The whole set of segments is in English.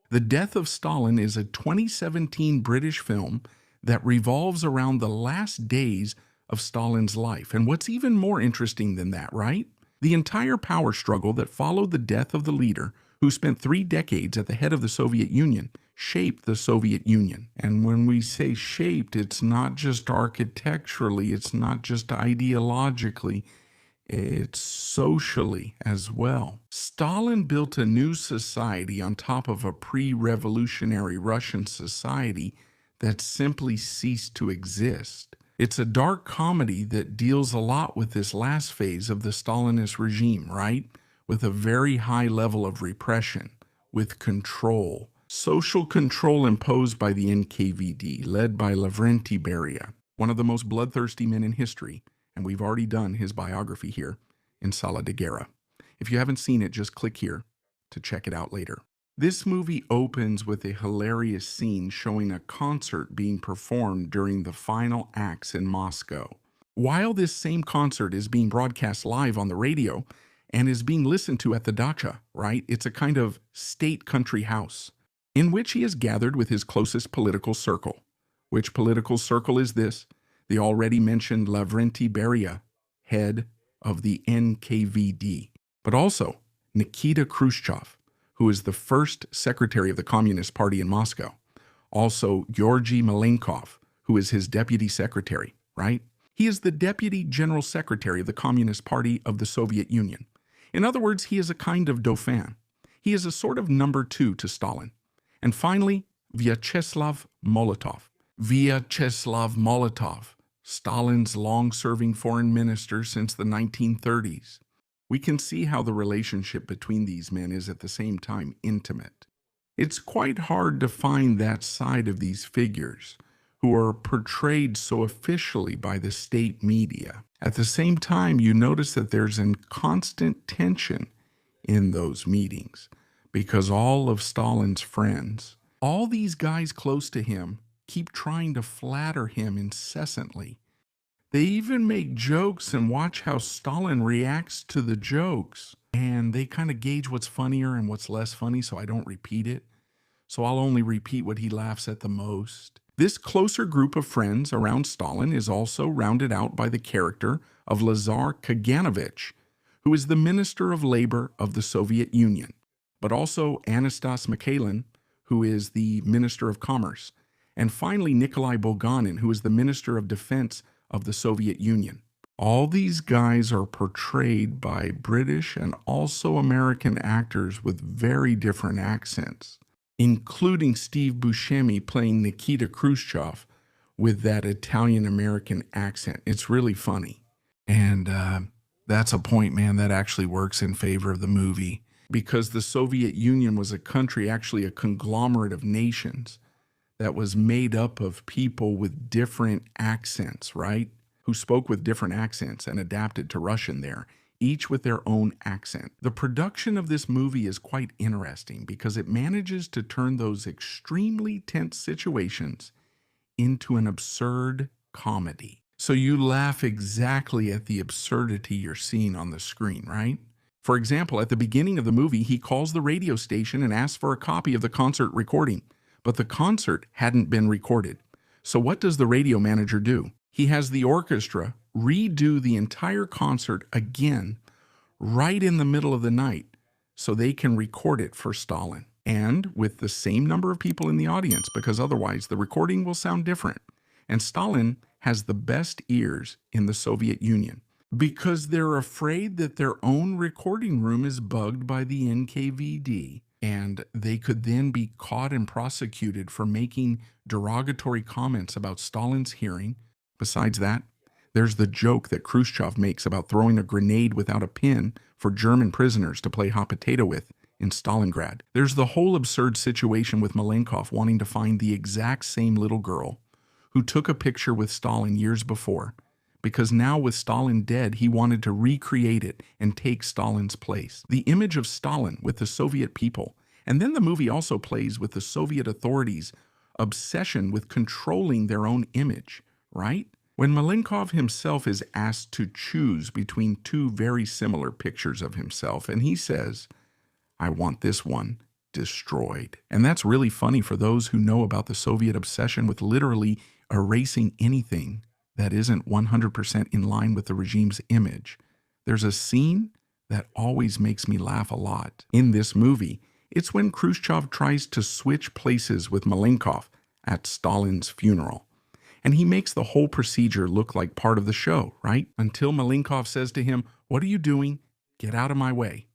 The Death of Stalin is a 2017 British film that revolves around the last days of Stalin's life. And what's even more interesting than that, right? The entire power struggle that followed the death of the leader, who spent 3 decades at the head of the Soviet Union, shaped the Soviet Union. And when we say shaped, it's not just architecturally, it's not just ideologically, it's socially as well. Stalin built a new society on top of a pre-revolutionary Russian society that simply ceased to exist. It's a dark comedy that deals a lot with this last phase of the Stalinist regime, right? With a very high level of repression, with control. Social control imposed by the NKVD, led by Lavrentiy Beria, one of the most bloodthirsty men in history, and we've already done his biography here in Sala de Guerra. If you haven't seen it, just click here to check it out later. This movie opens with a hilarious scene showing a concert being performed during the final acts in Moscow. While this same concert is being broadcast live on the radio and is being listened to at the dacha, right? It's a kind of state country house in which he is gathered with his closest political circle. Which political circle is this? The already mentioned Lavrentiy Beria, head of the NKVD, but also Nikita Khrushchev, who is the first secretary of the Communist Party in Moscow. Also, Georgy Malenkov, who is his deputy secretary, right? He is the deputy general secretary of the Communist Party of the Soviet Union. In other words, he is a kind of dauphin. He is a sort of number 2 to Stalin. And finally, Vyacheslav Molotov. Vyacheslav Molotov, Stalin's long-serving foreign minister since the 1930s. We can see how the relationship between these men is at the same time intimate. It's quite hard to find that side of these figures who are portrayed so officially by the state media. At the same time, you notice that there's a constant tension in those meetings because all of Stalin's friends, all these guys close to him, keep trying to flatter him incessantly. They even make jokes and watch how Stalin reacts to the jokes. And they kind of gauge what's funnier and what's less funny, so I don't repeat it. So I'll only repeat what he laughs at the most. This closer group of friends around Stalin is also rounded out by the character of Lazar Kaganovich, who is the Minister of Labor of the Soviet Union, but also Anastas Mikhailin, who is the Minister of Commerce, and finally Nikolai Bulganin, who is the Minister of Defense of the Soviet Union. All these guys are portrayed by British and also American actors with very different accents, including Steve Buscemi playing Nikita Khrushchev with that Italian-American accent. It's really funny. And that's a point, man, that actually works in favor of the movie, because the Soviet Union was a country, actually a conglomerate of nations, that was made up of people with different accents, right? Who spoke with different accents and adapted to Russian there, each with their own accent. The production of this movie is quite interesting because it manages to turn those extremely tense situations into an absurd comedy. So you laugh exactly at the absurdity you're seeing on the screen, right? For example, at the beginning of the movie, he calls the radio station and asks for a copy of the concert recording. But the concert hadn't been recorded. So what does the radio manager do? He has the orchestra redo the entire concert again right in the middle of the night so they can record it for Stalin. And with the same number of people in the audience, because otherwise the recording will sound different. And Stalin has the best ears in the Soviet Union because they're afraid that their own recording room is bugged by the NKVD. And they could then be caught and prosecuted for making derogatory comments about Stalin's hearing. Besides that, there's the joke that Khrushchev makes about throwing a grenade without a pin for German prisoners to play hot potato with in Stalingrad. There's the whole absurd situation with Malenkov wanting to find the exact same little girl who took a picture with Stalin years before, because now with Stalin dead, he wanted to recreate it and take Stalin's place. The image of Stalin with the Soviet people, and then the movie also plays with the Soviet authorities' obsession with controlling their own image, right? When Malenkov himself is asked to choose between 2 very similar pictures of himself, and he says, "I want this one destroyed. And that's really funny for those who know about the Soviet obsession with literally erasing anything that isn't 100% in line with the regime's image. There's a scene that always makes me laugh a lot in this movie. It's when Khrushchev tries to switch places with Malenkov at Stalin's funeral. And he makes the whole procedure look like part of the show, right? Until Malenkov says to him, "What are you doing? Get out of my way."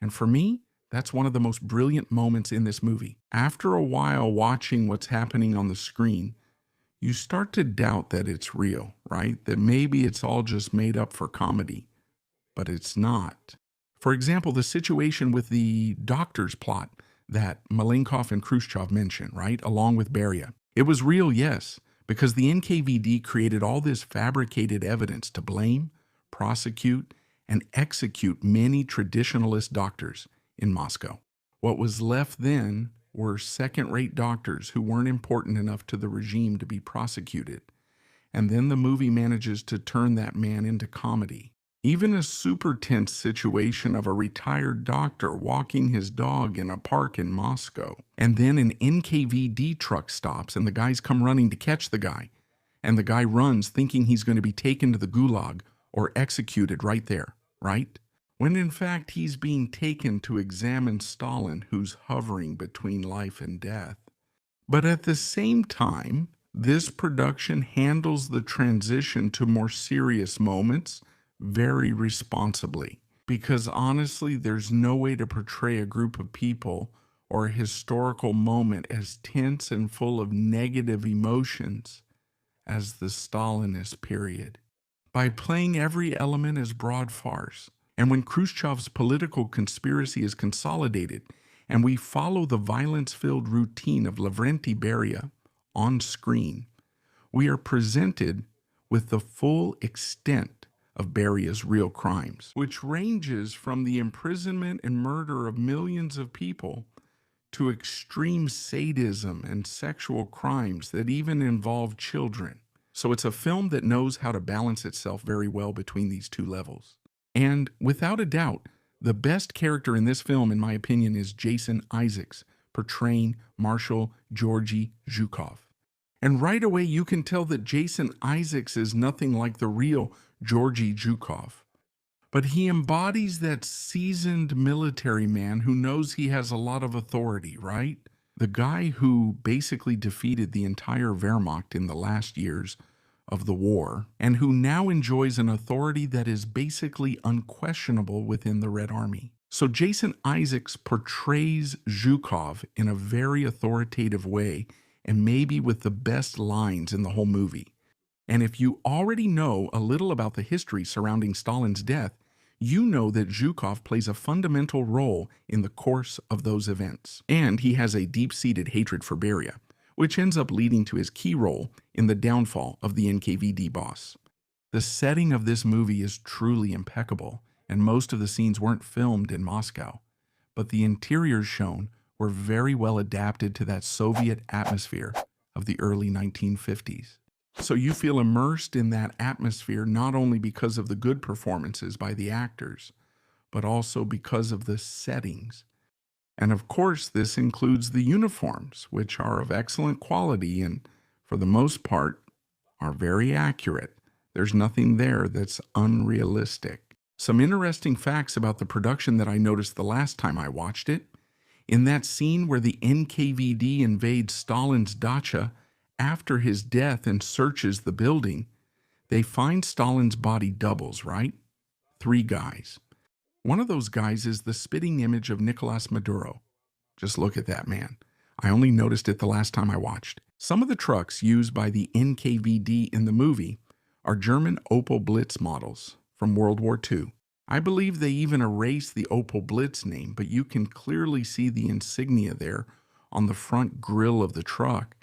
And for me, that's one of the most brilliant moments in this movie. After a while watching what's happening on the screen, you start to doubt that it's real, right? That maybe it's all just made up for comedy. But it's not. For example, the situation with the doctor's plot that Malenkov and Khrushchev mentioned, right? Along with Beria. It was real, yes, because the NKVD created all this fabricated evidence to blame, prosecute, and execute many traditionalist doctors in Moscow. What was left then were second-rate doctors who weren't important enough to the regime to be prosecuted. And then the movie manages to turn that man into comedy. Even a super tense situation of a retired doctor walking his dog in a park in Moscow. And then an NKVD truck stops and the guys come running to catch the guy. And the guy runs thinking he's going to be taken to the gulag or executed right there, right? When in fact he's being taken to examine Stalin, who's hovering between life and death. But at the same time, this production handles the transition to more serious moments very responsibly, because honestly, there's no way to portray a group of people or a historical moment as tense and full of negative emotions as the Stalinist period. By playing every element as broad farce, and when Khrushchev's political conspiracy is consolidated, and we follow the violence-filled routine of Lavrenti Beria on screen, we are presented with the full extent of Beria's real crimes, which ranges from the imprisonment and murder of millions of people to extreme sadism and sexual crimes that even involve children. So it's a film that knows how to balance itself very well between these two levels. And without a doubt, the best character in this film, in my opinion, is Jason Isaacs, portraying Marshal Georgy Zhukov. And right away, you can tell that Jason Isaacs is nothing like the real Georgy Zhukov. But he embodies that seasoned military man who knows he has a lot of authority, right? The guy who basically defeated the entire Wehrmacht in the last years of the war, and who now enjoys an authority that is basically unquestionable within the Red Army. So Jason Isaacs portrays Zhukov in a very authoritative way, and maybe with the best lines in the whole movie. And if you already know a little about the history surrounding Stalin's death, you know that Zhukov plays a fundamental role in the course of those events. And he has a deep-seated hatred for Beria, which ends up leading to his key role in the downfall of the NKVD boss. The setting of this movie is truly impeccable, and most of the scenes weren't filmed in Moscow, but the interiors shown were very well adapted to that Soviet atmosphere of the early 1950s. So you feel immersed in that atmosphere not only because of the good performances by the actors, but also because of the settings. And of course, this includes the uniforms, which are of excellent quality and, for the most part, are very accurate. There's nothing there that's unrealistic. Some interesting facts about the production that I noticed the last time I watched it. In that scene where the NKVD invades Stalin's dacha after his death and searches the building, they find Stalin's body doubles, right? 3 guys. One of those guys is the spitting image of Nicolas Maduro. Just look at that man. I only noticed it the last time I watched. Some of the trucks used by the NKVD in the movie are German Opel Blitz models from World War II. I believe they even erased the Opel Blitz name, but you can clearly see the insignia there on the front grille of the truck.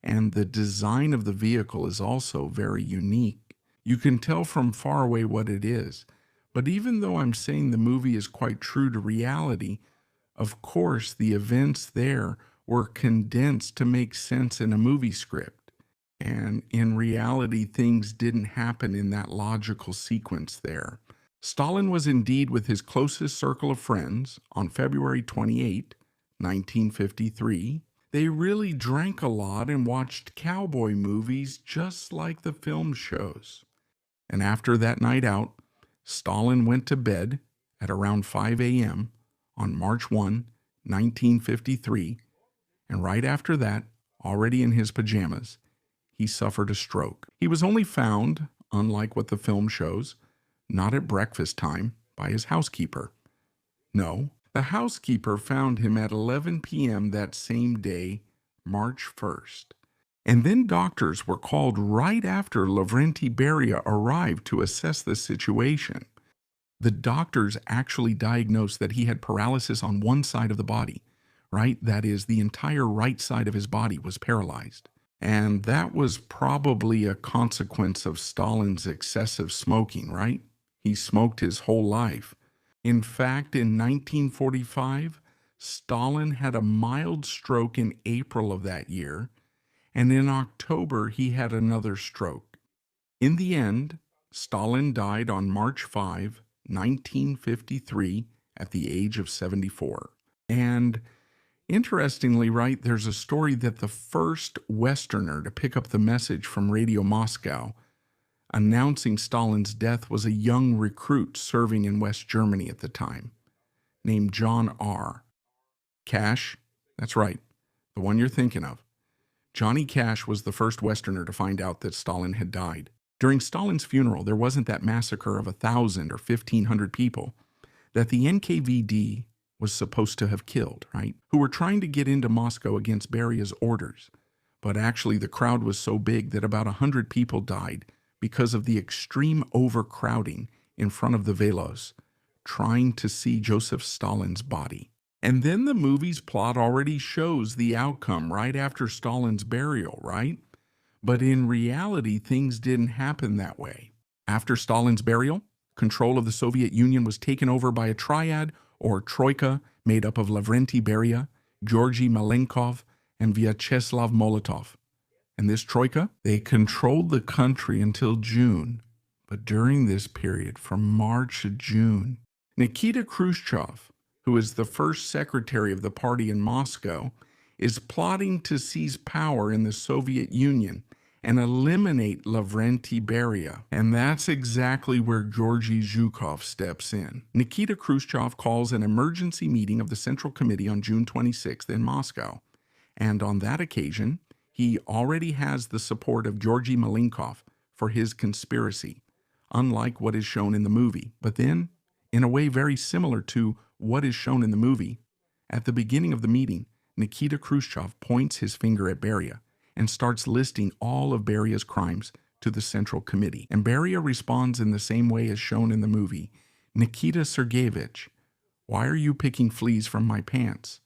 And the design of the vehicle is also very unique. You can tell from far away what it is. But even though I'm saying the movie is quite true to reality, of course the events there were condensed to make sense in a movie script. And in reality, things didn't happen in that logical sequence there. Stalin was indeed with his closest circle of friends on February 28, 1953, they really drank a lot and watched cowboy movies just like the film shows. And after that night out, Stalin went to bed at around 5 a.m. on March 1, 1953, and right after that, already in his pajamas, he suffered a stroke. He was only found, unlike what the film shows, not at breakfast time by his housekeeper. No, the housekeeper found him at 11 p.m. that same day, March 1st. And then doctors were called right after Lavrenti Beria arrived to assess the situation. The doctors actually diagnosed that he had paralysis on one side of the body, right? That is, the entire right side of his body was paralyzed. And that was probably a consequence of Stalin's excessive smoking, right? He smoked his whole life. In fact, in 1945, Stalin had a mild stroke in April of that year, and in October he had another stroke. In the end, Stalin died on March 5, 1953, at the age of 74. And interestingly, right, there's a story that the first Westerner to pick up the message from Radio Moscow announcing Stalin's death was a young recruit serving in West Germany at the time, named John R. Cash, that's right, the one you're thinking of. Johnny Cash was the first Westerner to find out that Stalin had died. During Stalin's funeral, there wasn't that massacre of 1,000 or 1,500 people that the NKVD was supposed to have killed, right? Who were trying to get into Moscow against Beria's orders. But actually, the crowd was so big that about 100 people died because of the extreme overcrowding in front of the Velos, trying to see Joseph Stalin's body. And then the movie's plot already shows the outcome right after Stalin's burial, right? But in reality, things didn't happen that way. After Stalin's burial, control of the Soviet Union was taken over by a triad or troika made up of Lavrenti Beria, Georgy Malenkov, and Vyacheslav Molotov. And this troika, they controlled the country until June. But during this period, from March to June, Nikita Khrushchev, who is the first secretary of the party in Moscow, is plotting to seize power in the Soviet Union and eliminate Lavrenti Beria. And that's exactly where Georgy Zhukov steps in. Nikita Khrushchev calls an emergency meeting of the Central Committee on June 26th in Moscow. And on that occasion, he already has the support of Georgy Malenkov for his conspiracy, unlike what is shown in the movie. But then, in a way very similar to what is shown in the movie, at the beginning of the meeting, Nikita Khrushchev points his finger at Beria and starts listing all of Beria's crimes to the Central Committee. And Beria responds in the same way as shown in the movie. Nikita Sergeyevich, why are you picking fleas from my pants?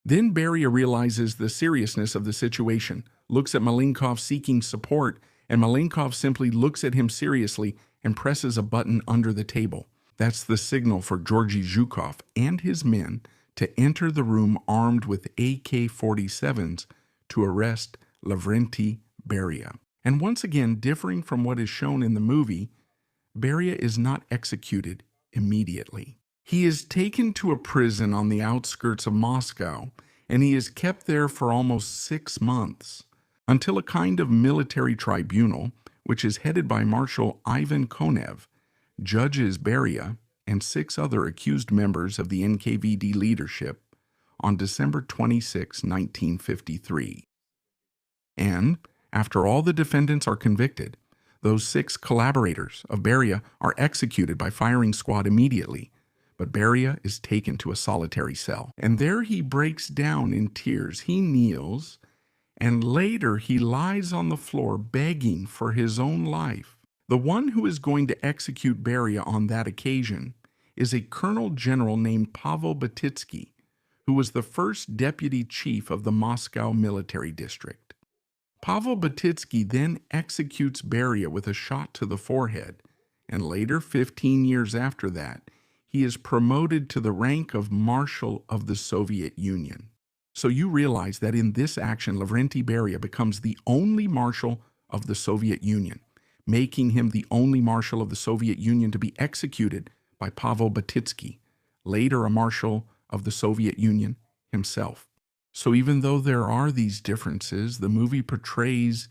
Then Beria realizes the seriousness of the situation, looks at Malenkov seeking support, and Malenkov simply looks at him seriously and presses a button under the table. That's the signal for Georgy Zhukov and his men to enter the room armed with AK-47s to arrest Lavrenti Beria. And once again, differing from what is shown in the movie, Beria is not executed immediately. He is taken to a prison on the outskirts of Moscow, and he is kept there for almost 6 months, until a kind of military tribunal, which is headed by Marshal Ivan Konev, judges Beria and 6 other accused members of the NKVD leadership on December 26, 1953. And, after all the defendants are convicted, those 6 collaborators of Beria are executed by firing squad immediately, but Beria is taken to a solitary cell. And there he breaks down in tears. He kneels, and later he lies on the floor begging for his own life. The one who is going to execute Beria on that occasion is a colonel general named Pavel Batitsky, who was the first deputy chief of the Moscow military district. Pavel Batitsky then executes Beria with a shot to the forehead, and later, 15 years after that, he is promoted to the rank of Marshal of the Soviet Union. So you realize that in this action, Lavrenti Beria becomes the only Marshal of the Soviet Union, making him the only Marshal of the Soviet Union to be executed by Pavel Batitsky, later a Marshal of the Soviet Union himself. So even though there are these differences, the movie portrays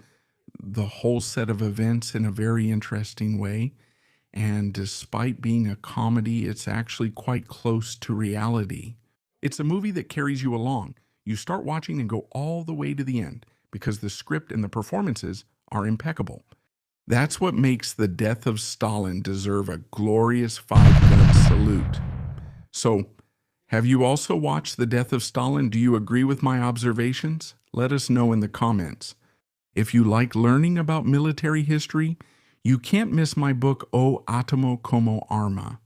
the whole set of events in a very interesting way. And despite being a comedy, it's actually quite close to reality. It's a movie that carries you along. You start watching and go all the way to the end because the script and the performances are impeccable. That's what makes The Death of Stalin deserve a glorious 5-gun salute. So, have you also watched The Death of Stalin? Do you agree with my observations? Let us know in the comments. If you like learning about military history, you can't miss my book O Atomo como Arma,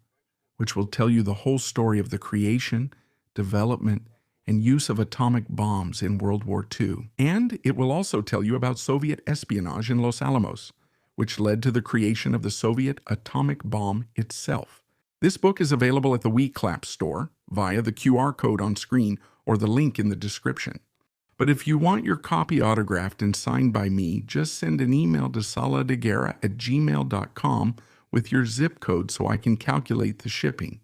which will tell you the whole story of the creation, development, and use of atomic bombs in World War II. And it will also tell you about Soviet espionage in Los Alamos, which led to the creation of the Soviet atomic bomb itself. This book is available at the WeClap store via the QR code on screen or the link in the description. But if you want your copy autographed and signed by me, just send an email to saladeguerra@gmail.com with your zip code so I can calculate the shipping.